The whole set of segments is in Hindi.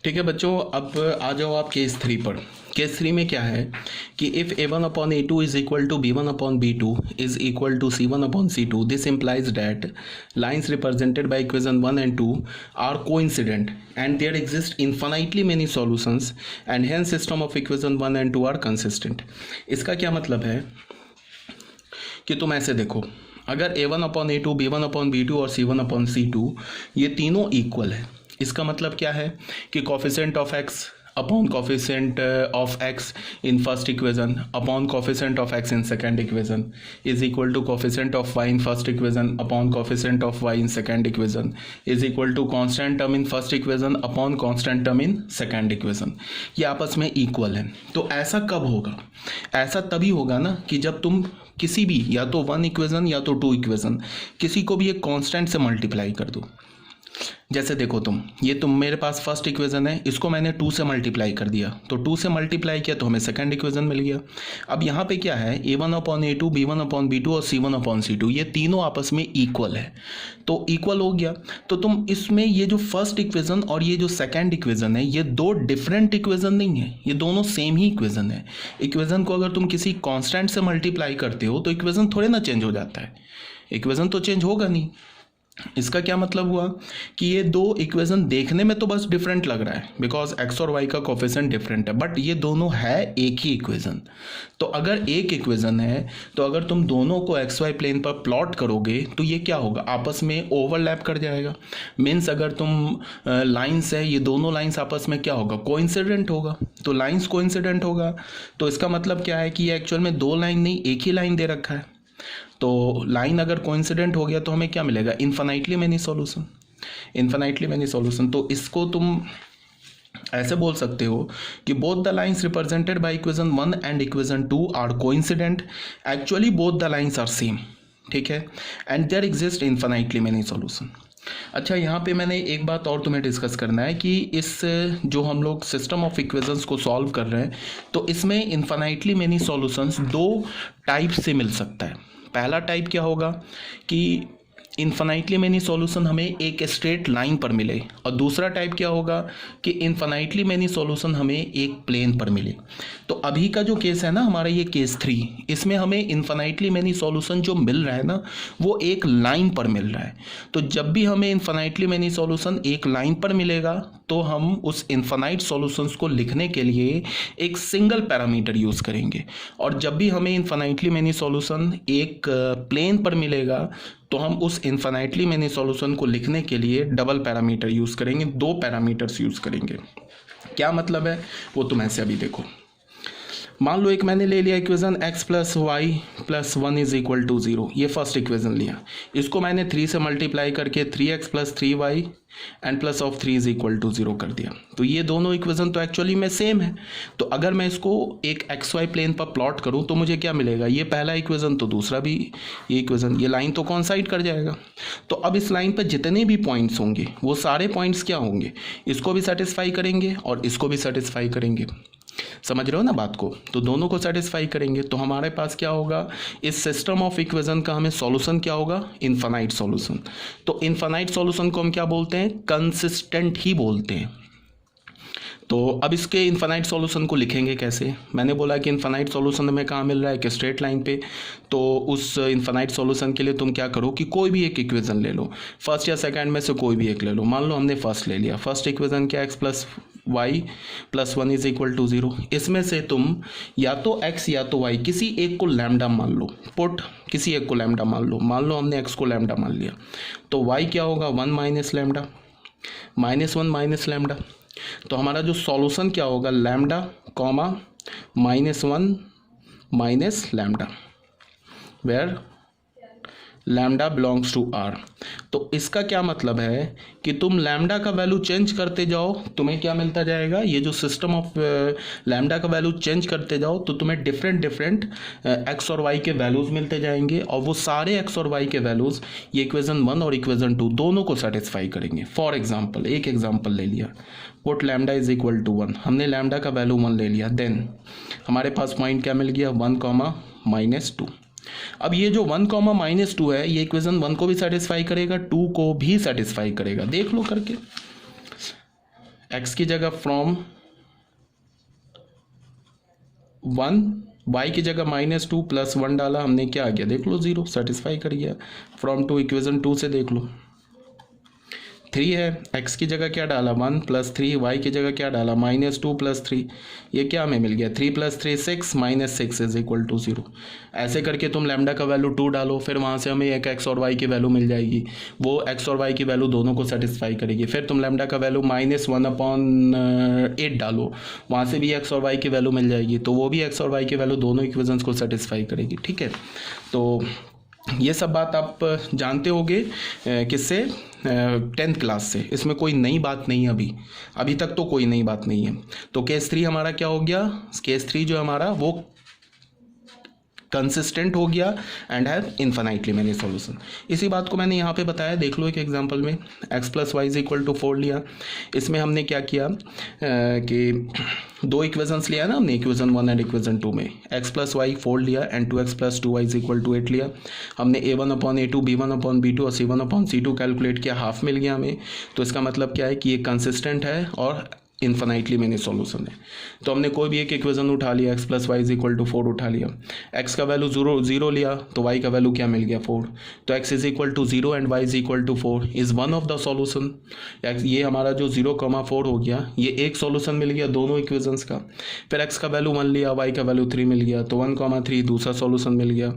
ठीक है बच्चों, अब आ जाओ आप केस 3 पर। केस 3 में क्या है कि if a1 upon a2 is equal to b1 upon b2 is equal to c1 upon c2, this implies that lines represented by equation 1 and 2 are coincident and there exist infinitely many solutions and hence system of equation 1 and 2 are consistent। इसका क्या मतलब है कि तुम ऐसे देखो, अगर a1 upon a2, b1 upon b2 और c1 अपॉन c2 ये तीनों इक्वल है, इसका मतलब क्या है कि coefficient of x upon coefficient of x in first equation upon coefficient of x in second equation is equal to coefficient of y in first equation upon coefficient of y in second equation is equal to constant term in first equation upon constant term in second equation. ये आपस में इक्वल है। तो ऐसा कब होगा? ऐसा तभी होगा ना कि जब तुम किसी भी या तो 1 इक्वेशन या तो 2 इक्वेशन किसी को भी एक कांस्टेंट से मल्टीप्लाई कर दो। जैसे देखो तुम मेरे पास फर्स्ट इक्वेशन है, इसको मैंने 2 से मल्टीप्लाई कर दिया, तो 2 से मल्टीप्लाई किया तो हमें सेकंड इक्वेशन मिल गया। अब यहाँ पे क्या है, a1 upon a2, b1 upon b2 और c1 अपॉन c2 ये तीनों आपस में इक्वल है, तो इक्वल हो गया। तो तुम इसमें ये जो फर्स्ट इक्वेशन और ये जो सेकंड इक्वेशन है ये दो डिफरेंट इक्वेशन नहीं है, ये दोनों सेम ही इक्वेशन है। इक्वेशन को अगर तुम किसी कॉन्स्टेंट से मल्टीप्लाई करते हो तो इक्वेशन थोड़े ना चेंज हो जाता है, इक्वेशन तो चेंज होगा नहीं। इसका क्या मतलब हुआ कि ये दो इक्वेशन देखने में तो बस डिफरेंट लग रहा है बिकॉज एक्स और वाई का कोफिशिएंट डिफरेंट है, बट ये दोनों है एक ही इक्वेशन। तो अगर एक इक्वेशन है तो अगर तुम दोनों को एक्स वाई प्लेन पर प्लॉट करोगे तो ये क्या होगा, आपस में ओवरलैप कर जाएगा। मीन्स अगर तुम लाइंस है, ये दोनों लाइंस आपस में क्या होगा, कोइंसिडेंट होगा। तो लाइंस कोइंसिडेंट होगा तो इसका मतलब क्या है कि ये एक्चुअल में दो लाइन नहीं एक ही लाइन दे रखा है। तो लाइन अगर कोइंसिडेंट हो गया तो हमें क्या मिलेगा, infinitely many solution, infinitely many solution. तो इसको तुम ऐसे बोल सकते हो कि both the lines represented by equation 1 and equation 2 are coincident, actually both the lines are same, ठीक है, and there exist infinitely many solution. अच्छा, यहाँ पे मैंने एक बात और तुम्हें डिस्कस करना है कि इस जो हम लोग सिस्टम ऑफ इक्वेशंस को सॉल्व कर रहे हैं तो इसमें इन्फिनाइटली मेनी सॉल्यूशंस दो टाइप से मिल सकता है। पहला टाइप क्या होगा कि इन्फिनाइटली मेनी सॉल्यूशन हमें एक स्ट्रेट लाइन पर मिले, और दूसरा टाइप क्या होगा कि इन्फिनाइटली मेनी सॉल्यूशन हमें एक प्लेन पर मिले। तो अभी का जो केस है ना हमारा ये केस 3, इसमें हमें इन्फिनाइटली मेनी सॉल्यूशन जो मिल रहा है ना वो एक लाइन पर मिल रहा है। तो जब भी हमें इन्फिनाइटली मेनी सॉल्यूशन एक लाइन पर मिलेगा तो हम उस इन्फिनाइट सॉल्यूशंस को लिखने के लिए एक सिंगल पैरामीटर यूज़ करेंगे, और जब भी हमें इन्फिनाइटली मेनी सॉल्यूशन एक प्लेन पर मिलेगा तो हम उस इन्फिनाइटली मेनी सॉल्यूशन को लिखने के लिए डबल पैरामीटर यूज़ करेंगे, दो पैरामीटर्स यूज़ करेंगे। क्या मतलब है वो तुम ऐसे अभी देखो। मान लो एक मैंने ले लिया equation x plus y plus 1 is equal to 0, ये फर्स्ट इक्वेशन लिया, इसको मैंने 3 से मल्टीप्लाई करके 3x plus 3y and plus of 3 is equal to 0 कर दिया। तो ये दोनों इक्वेशन तो एक्चुअली में सेम है। तो अगर मैं इसको एक एक्स वाई प्लेन पर प्लॉट करूँ तो मुझे क्या मिलेगा, ये पहला इक्वेशन तो दूसरा भी ये इक्वेशन, ये लाइन तो कॉन्साइड कर जाएगा। तो अब इस लाइन पर जितने भी पॉइंट्स होंगे वो सारे पॉइंट्स क्या होंगे, इसको भी सेटिस्फाई करेंगे और इसको भी सेटिस्फाई करेंगे। समझ रहे हो ना बात को? तो दोनों को सेटिस्फाई करेंगे तो हमारे पास क्या होगा, इस सिस्टम ऑफ इक्वेशन का हमें सॉल्यूशन क्या होगा, इन्फिनाइट सॉल्यूशन। तो इन्फिनाइट सॉल्यूशन को हम क्या बोलते हैं, कंसिस्टेंट ही बोलते हैं। तो अब इसके इन्फिनाइट सॉल्यूशन को लिखेंगे कैसे? मैंने बोला कि इन्फिनाइट सॉल्यूशन हमें कहाँ मिल रहा है, कि स्ट्रेट लाइन पे। तो उस इन्फिनाइट सॉल्यूशन के लिए तुम क्या करो कि कोई भी एक इक्वेशन ले लो, फर्स्ट या सेकंड में से कोई भी एक ले लो। मान लो हमने फर्स्ट ले लिया, फर्स्ट इक्वेशन क्या, x plus y plus 1 is equal to 0। इसमें से तुम या तो x या तो y किसी एक को लैम्डा मान लो, पुट किसी एक को लैम्डा मान लो। मान लो हमने x को लैम्डा मान लिया तो y क्या होगा, 1 minus lambda, minus 1 minus lambda. तो हमारा जो सॉल्यूशन क्या होगा, lambda comma minus 1 minus lambda, where lambda belongs to R. तो इसका क्या मतलब है कि तुम लैम्डा का वैल्यू चेंज करते जाओ, तुम्हें क्या मिलता जाएगा, ये जो सिस्टम ऑफ लैम्डा का वैल्यू चेंज करते जाओ तो तुम्हें डिफरेंट डिफरेंट एक्स और वाई के वैल्यूज़ मिलते जाएंगे, और वो सारे एक्स और वाई के वैल्यूज़ ये इक्वेशन 1 और इक्वेशन 2 दोनों को सेटिस्फाई करेंगे। फॉर एग्जाम्पल, एक एग्जाम्पल ले लिया, put lambda is equal to 1, हमने लैम्डा का वैल्यू 1 ले लिया, देन हमारे पास पॉइंट क्या मिल गया, 1 कॉमा माइनस 2। अब ये जो 1 कॉमा माइनस 2 है ये इक्वेशन 1 को भी सेटिस्फाई करेगा, 2 को भी सेटिस्फाई करेगा, देख लो करके। x की जगह फ्रॉम 1, y की जगह -2 + 1 डाला हमने, क्या आ गया देख लो 0, सेटिस्फाई कर गया। फ्रॉम 2 इक्वेशन 2 से देख लो 3 है, x की जगह क्या डाला 1 + 3, y की जगह क्या डाला -2 + 3, ये क्या हमें मिल गया 3 + 3 6 -6 = 0। ऐसे करके तुम लैम्डा का वैल्यू 2 डालो, फिर वहाँ से हमें एक x और y की वैल्यू मिल जाएगी, वो x और y की वैल्यू दोनों को सेटिस्फाई करेगी। फिर तुम लैम्डा का वैल्यू -1/8 डालो, वहाँ से भी x और y की वैल्यू मिल जाएगी, तो वो भी x और y की वैल्यू दोनों इक्वेशंस को सेटिस्फाई करेगी। ठीक है, तो ये सब बात आप जानते होंगे किससे, 10th क्लास से। इसमें कोई नई बात नहीं है, अभी तक तो कोई नई बात नहीं है। तो केस 3 हमारा क्या हो गया, केस 3 जो हमारा वो कंसिस्टेंट हो गया and have infinitely many solution. इसी बात को मैंने यहाँ पे बताया, देख लो एक एग्जांपल में x + y = 4 लिया। इसमें हमने क्या किया कि दो इक्वेशंस लिया ना हमने, इक्वेशन 1 एंड इक्वेशन 2 में x + y 4 लिया एंड 2x + 2y = 8 लिया। हमने a1/a2 b1/b2 और c1/c2 कैलकुलेट किया, हाफ मिल गया हमें। तो इसका मतलब क्या है कि ये कंसिस्टेंट है और इन्फिनाइटली मैंने सॉल्यूशन है। तो हमने कोई भी एक इक्वेशन उठा लिया, x + y = 4 उठा लिया, x का वैल्यू 0 लिया तो y का वैल्यू क्या मिल गया 4। तो x = 0 and y = 4 is one of the solution. ये हमारा जो 0,4 हो गया, ये एक सॉल्यूशन मिल गया दोनों इक्वेशंस का। फिर x का वैल्यू 1 लिया, y का वैल्यू 3 मिल गया, तो 1,3 दूसरा सॉल्यूशन मिल गया।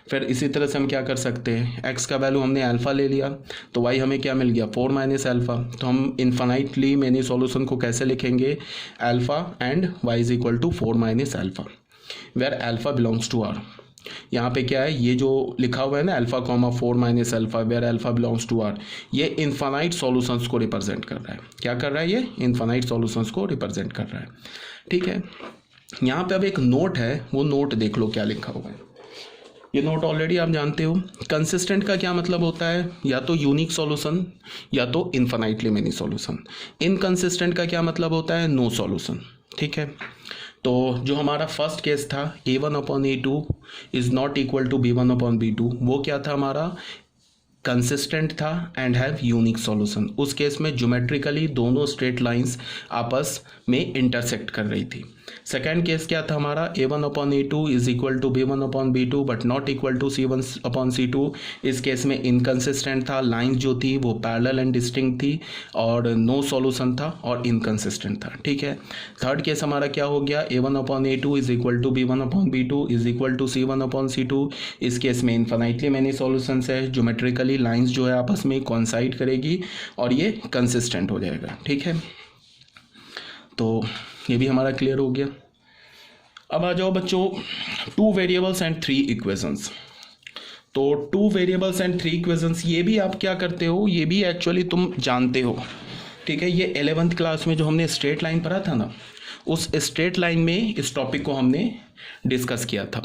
फिर इसी तरह से हम क्या कर सकते हैं, x का वैल्यू हमने अल्फा ले लिया तो y हमें क्या मिल गया 4 - अल्फा। तो हम इन्फिनाइटली मैनी सॉल्यूशन को कैसे लिखेंगे, alpha and y = 4 - alpha, where alpha belongs to r। यहाँ पे क्या है, ये जो लिखा हुआ है ना alpha, 4 - alpha, where alpha belongs to r, ये इन्फिनाइट सॉल्यूशंस को रिप्रेजेंट कर रहा है। क्या कर रहा है, ये इन्फिनाइट सॉल्यूशंस को रिप्रेजेंट कर रहा है। ठीक है, यहाँ पे अब एक नोट है, वो नोट देख लो क्या लिखा हुआ है। ये नोट ऑलरेडी आप जानते हो। कंसिस्टेंट का क्या मतलब होता है, या तो यूनिक सॉल्यूशन या तो इन्फिनाइटली मेनी सॉल्यूशन। इनकंसिस्टेंट का क्या मतलब होता है, नो सॉल्यूशन। ठीक है, तो जो हमारा फर्स्ट केस था a1/a2 is not equal to b1/b2, वो क्या था हमारा, कंसिस्टेंट था एंड हैव यूनिक सॉल्यूशन। उस केस में ज्योमेट्रिकली दोनों स्ट्रेट लाइंस आपस में इंटरसेक्ट कर रही थी। सेकेंड केस क्या था हमारा, a1/a2 is equal to b1/b2 but not equal to c1/c2। इस केस में इनकंसिस्टेंट था, लाइंस जो थी वो पैरेलल एंड डिस्टिंक्ट थी और नो सॉल्यूशन था और इनकंसिस्टेंट था। ठीक है, थर्ड केस हमारा क्या हो गया, a1/a2 is equal to b1/b2 is equal to c1/c2। इस केस में इन्फिनाइटली मैनी सॉल्यूशंस है, ज्योमेट्रिकली लाइंस जो है आपस में कोइंसाइड करेगी और ये कंसिस्टेंट हो जाएगा। ठीक है, तो ये भी हमारा क्लियर हो गया। अब आ जाओ बच्चों 2 वेरिएबल्स एंड 3 इक्वेशंस। तो 2 वेरिएबल्स एंड 3 इक्वेशंस, ये भी आप क्या करते हो, ये भी एक्चुअली तुम जानते हो। ठीक है, ये 11th क्लास में जो हमने स्ट्रेट लाइन पढ़ा था ना, उस स्ट्रेट लाइन में इस टॉपिक को हमने डिस्कस किया था।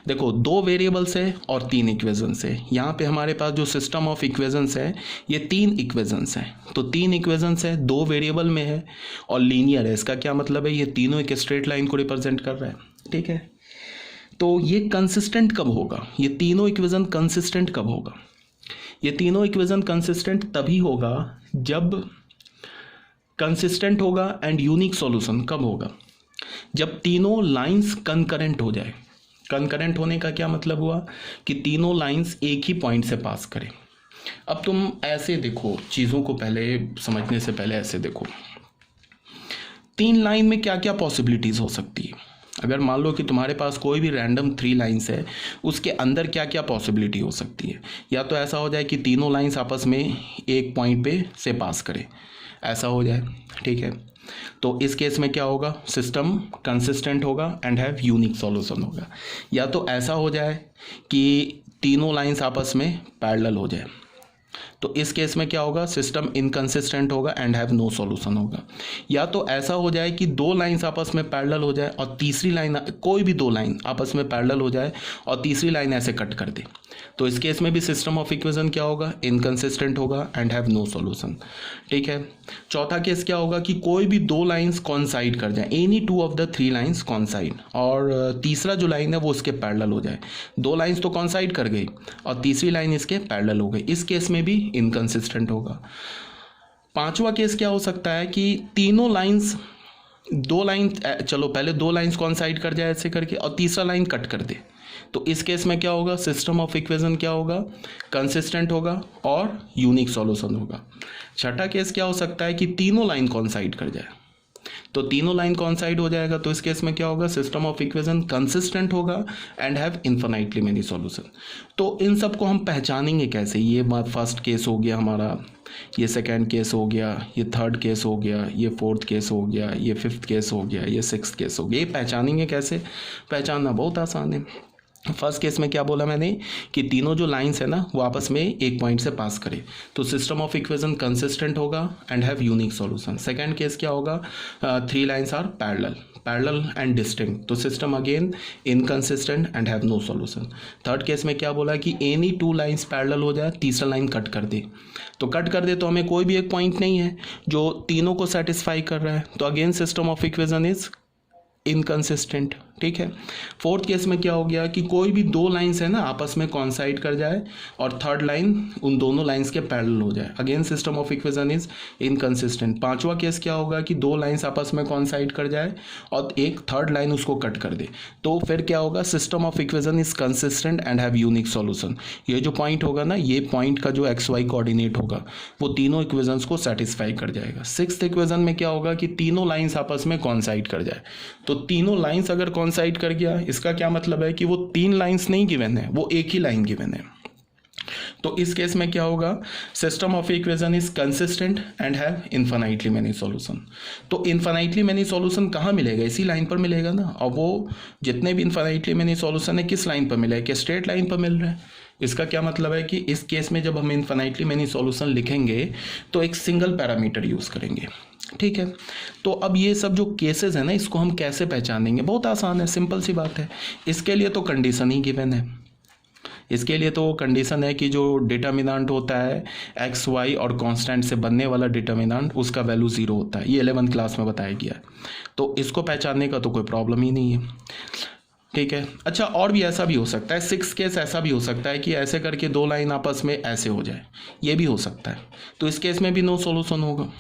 देखो 2 वेरिएबल्स है और 3 इक्वेशंस है। यहाँ पे हमारे पास जो सिस्टम ऑफ इक्वेशंस है ये 3 इक्वेशंस है। तो 3 इक्वेशंस है, 2 वेरिएबल में है और लीनियर है। इसका क्या मतलब है, ये तीनों एक स्ट्रेट लाइन को रिप्रेजेंट कर रहा है। ठीक है, तो ये कंसिस्टेंट कब होगा, ये तीनों इक्वेशन कंसिस्टेंट कब होगा, ये तीनों इक्वेशन कंसिस्टेंट तभी होगा जब कंसिस्टेंट होगा एंड यूनिक सॉल्यूशन कब होगा, जब तीनों लाइंस कंकरेंट हो जाए। कंकरेंट होने का क्या मतलब हुआ कि तीनों लाइंस एक ही पॉइंट से पास करें। अब तुम ऐसे देखो, चीज़ों को पहले समझने से पहले ऐसे देखो, 3 लाइन में क्या क्या पॉसिबिलिटीज़ हो सकती है। अगर मान लो कि तुम्हारे पास कोई भी रैंडम 3 लाइंस है, उसके अंदर क्या क्या पॉसिबिलिटी हो सकती है। या तो ऐसा हो जाए कि तीनों लाइंस आपस में एक पॉइंट पे से पास करें, ऐसा हो जाए। ठीक है, तो इस केस में क्या होगा, सिस्टम कंसिस्टेंट होगा एंड हैव यूनिक सॉल्यूशन होगा। या तो ऐसा हो जाए कि तीनों लाइंस आपस में पैरेलल हो जाए, तो इस केस में क्या होगा, सिस्टम इनकंसिस्टेंट होगा एंड हैव नो सॉल्यूशन होगा। या तो ऐसा हो जाए कि 2 लाइंस आपस में पैरेलल हो जाए और तीसरी लाइन, कोई भी 2 लाइन आपस में पैरेलल हो जाए और तीसरी लाइन ऐसे कट कर दे, तो इस केस में भी सिस्टम ऑफ इक्वेशन क्या होगा, इनकंसिस्टेंट होगा एंड हैव नो सॉल्यूशन। ठीक है, चौथा केस क्या होगा कि कोई भी 2 लाइंस कॉन्साइड कर जाए, एनी 2 ऑफ द 3 लाइंस कॉन्साइड, और तीसरा जो लाइन है वो इसके पैरेलल हो जाए। 2 लाइंस तो कॉन्साइड कर गई और तीसरी लाइन इसके पैरेलल हो गई, इस केस में भी इनकंसिस्टेंट होगा। पांचवा केस क्या हो सकता है कि तीनों लाइंस, दो लाइन, चलो पहले दो लाइंस कॉन्साइड कर जाए ऐसे करके और तीसरा लाइन कट कर दे, तो इस केस में क्या होगा, सिस्टम ऑफ इक्वेशन क्या होगा, कंसिस्टेंट होगा और यूनिक सॉल्यूशन होगा। छठा केस क्या हो सकता है कि तीनों लाइन कॉन्साइड कर जाए, तो तीनों लाइन कॉन्साइड हो जाएगा, तो इस केस में क्या होगा, सिस्टम ऑफ इक्वेशन कंसिस्टेंट होगा and have infinitely many solution. तो इन सब को हम पहचानेंगे कैसे, ये फर्स्ट केस हो गया हमारा, ये सेकेंड केस हो गया, ये थर्ड केस हो गया, ये फोर्थ केस हो गया, ये फिफ्थ केस हो गया, ये सिक्स्थ केस हो गया। ये पहचानेंगे कैसे, पहचानना बहुत आसान है। फर्स्ट केस में क्या बोला मैंने कि तीनों जो लाइंस है ना वो आपस में एक पॉइंट से पास करे, तो सिस्टम ऑफ इक्वेशन कंसिस्टेंट होगा and have unique solution. Second case क्या होगा, three lines are parallel and distinct, तो system again inconsistent and have no solution. Third case में क्या बोला कि एनी टू लाइंस पैरेलल हो जाए, तीसरा लाइन कट कर दे, तो कट कर दे तो हमें कोई भी एक पॉइंट नहीं है जो तीनों को सेटिस्फाई कर रहा है, तो again system of equation is inconsistent. ठीक है। फोर्थ केस में क्या हो गया कि कोई भी दो लाइंस है ना आपस में कॉन्साइड कर जाए और थर्ड लाइन उन दोनों लाइंस के पैरेलल हो जाए, again system of equation is inconsistent. पांचवा केस क्या होगा कि दो लाइंस आपस में कॉन्साइड कर जाए और एक थर्ड लाइन उसको कट कर दे, तो फिर क्या होगा, system of equation is consistent and have unique solution. ये जो पॉइंट होगा ना, ये पॉइंट का जो एक्स वाई कोऑर्डिनेट होगा वो तीनों इक्वेशंस को सेटिस्फाई कर जाएगा। सिक्स्थ इक्वेशन में क्या होगा कि तीनों लाइंस आपस में कॉन्साइड कर जाए, तो तीनों लाइंस अगर कॉन्साइड कर गया इसका क्या मतलब है कि वो तीन लाइंस नहीं गिवन है, वो एक ही लाइन गिवन है, तो इस केस में क्या होगा, system of equation is consistent and have infinitely many solution. तो इन्फिनाइटली मेनी सॉल्यूशन कहाँ मिलेगा, इसी लाइन पर मिलेगा ना, और वो जितने भी इन्फिनाइटली मेनी सॉल्यूशन है किस लाइन पर मिलेगा, कि स्ट्रेट लाइन पर मिल रहा है। इसका क्या मतलब है कि इस केस में जब हम इन्फिनाइटली मेनी सॉल्यूशन लिखेंगे तो एक सिंगल पैरामीटर यूज करेंगे। ठीक है। तो अब ये सब जो केसेस है ना इसको हम कैसे पहचानेंगे, बहुत आसान है, सिंपल सी बात है। इसके लिए तो कंडीशन ही गिवन है, इसके लिए तो कंडीशन है कि जो डिटर्मिनेंट होता है एक्स वाई और कांस्टेंट से बनने वाला डिटर्मिनेंट उसका वैल्यू 0 होता है, ये 11th क्लास में बताया गया है, तो इसको पहचानने का तो कोई प्रॉब्लम ही नहीं है। ठीक है। अच्छा, और भी ऐसा भी हो सकता है, सिक्स केस ऐसा भी हो सकता है कि ऐसे करके दो लाइन आपस में ऐसे हो जाए, ये भी हो सकता है, तो इस केस में भी नो सॉल्यूशन होगा।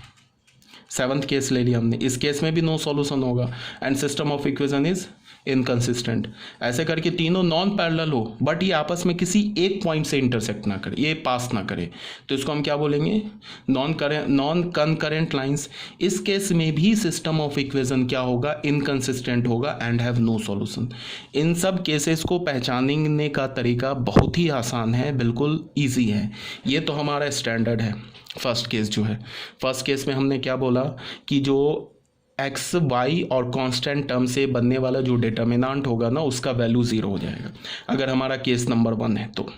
सेवंथ केस ले लिया हमने, इस केस में भी नो सॉल्यूशन होगा and system of equation is inconsistent. ऐसे करके तीनों नॉन पैरेलल हो बट ये आपस में किसी एक पॉइंट से इंटरसेक्ट ना करे, ये पास ना करे, तो इसको हम क्या बोलेंगे, नॉन कंकरेंट लाइंस। इस केस में भी सिस्टम ऑफ इक्वेशन क्या होगा, इनकंसिस्टेंट होगा एंड हैव नो सॉल्यूशन। इन सब केसेस को पहचानने का तरीका बहुत ही आसान है, बिल्कुल ईजी है, ये तो हमारा स्टैंडर्ड है। फर्स्ट केस जो है, फर्स्ट केस में हमने क्या बोला कि जो एक्स वाई और कांस्टेंट टर्म से बनने वाला जो डिटर्मिनेंट होगा ना उसका वैल्यू 0 हो जाएगा, अगर हमारा केस नंबर 1 है तो।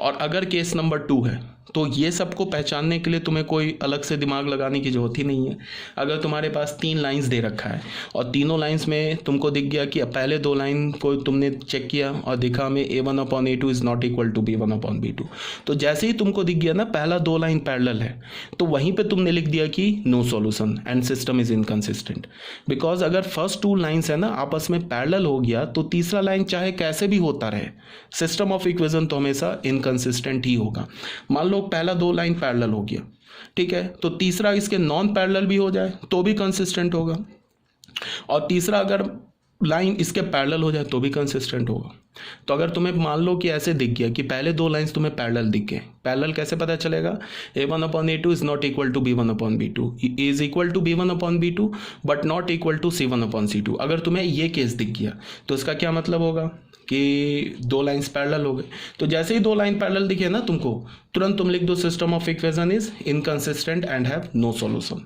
और अगर केस नंबर 2 है तो ये सबको पहचानने के लिए तुम्हें कोई अलग से दिमाग लगाने की जरूरत ही नहीं है। अगर तुम्हारे पास 3 लाइंस दे रखा है और तीनों लाइंस में तुमको दिख गया कि पहले 2 लाइन को तुमने चेक किया और देखा में a1/a2 is not equal to b1/b2, तो जैसे ही तुमको दिख गया ना पहला 2 लाइन पैरेलल है तो वहीं पे तुमने लिख दिया कि no solution and system is inconsistent. Because अगर फर्स्ट 2 लाइंस है ना आपस में पैरेलल हो गया तो तीसरा लाइन चाहे कैसे भी होता रहे, सिस्टम ऑफ इक्वेशन तो हमेशा इनकंसिस्टेंट ही होगा। मान लो पहला 2 लाइन पैरेलल हो गया, ठीक है, तो तीसरा इसके नॉन पैरेलल भी हो जाए तो भी कंसिस्टेंट होगा, और तीसरा अगर लाइन इसके पैरेलल हो जाए तो भी कंसिस्टेंट होगा। तो अगर तुम्हें मान लो कि ऐसे दिख गया कि पहले 2 लाइंस तुम्हें पैरेलल दिख गए, पैरेलल कैसे पता चलेगा, a1/a2 is not equal to b1/b2, is equal to b1/b2 but not equal to c1/c2। अगर तुम्हें ये केस दिख गया तो इसका क्या मतलब होगा कि 2 लाइंस पैरेलल हो गए, तो जैसे ही 2 लाइन पैरेलल दिखे ना तुमको, तुरंत तुम लिख दो system of equation is inconsistent and have no solution.